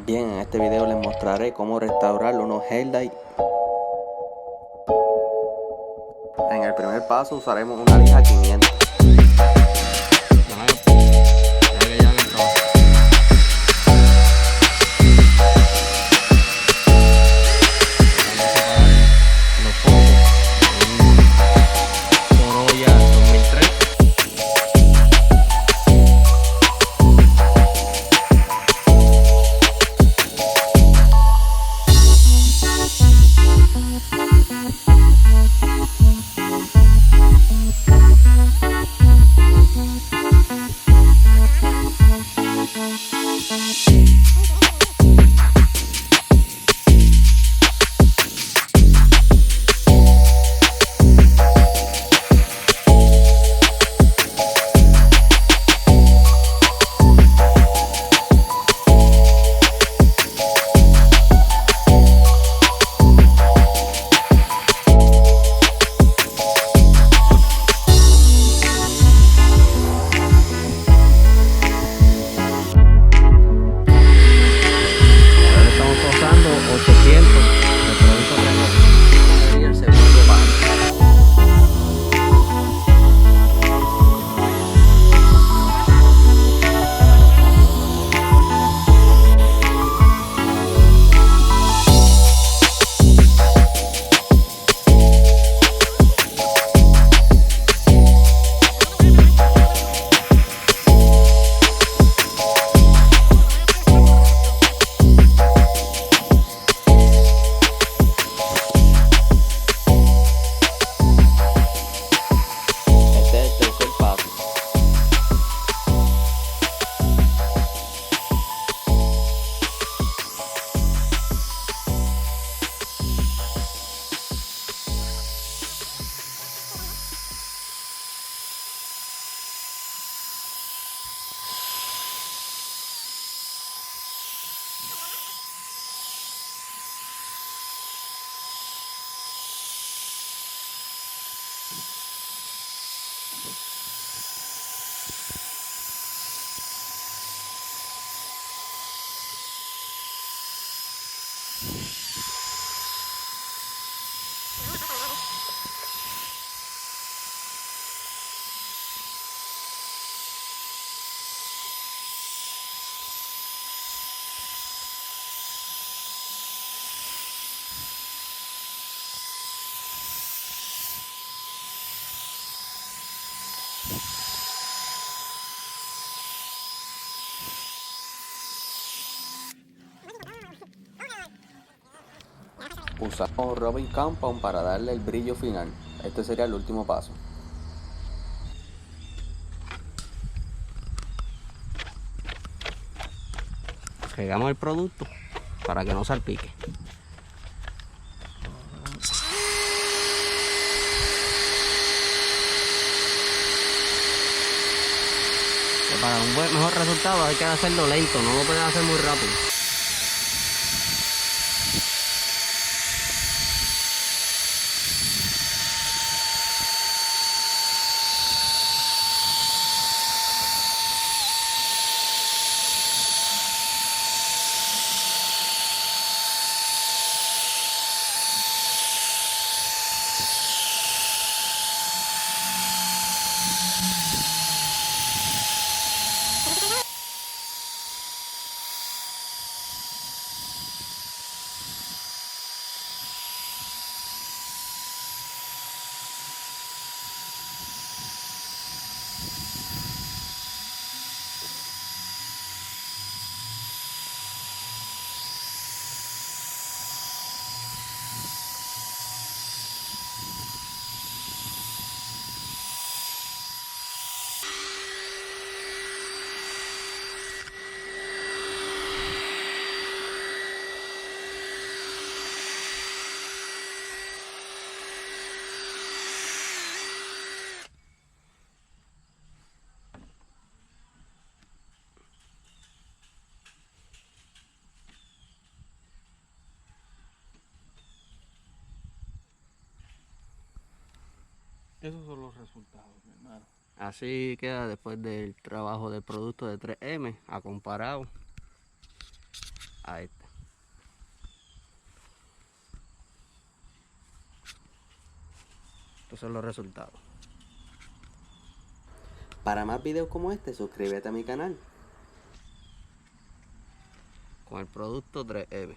Bien, en este video les mostraré cómo restaurar unos headlights. En el primer paso usaremos una lija 500. Este es el tercer paso. Usamos rubbing compound para darle el brillo final. Este sería el último paso. Regamos el producto para que no salpique. Para un mejor resultado hay que hacerlo lento, no lo pueden hacer muy rápido. Esos son los resultados, mi hermano. Así queda después del trabajo del producto de 3M a comparado Ahí está. Estos son los resultados. Para más videos como este, suscríbete a mi canal. Con el producto 3M.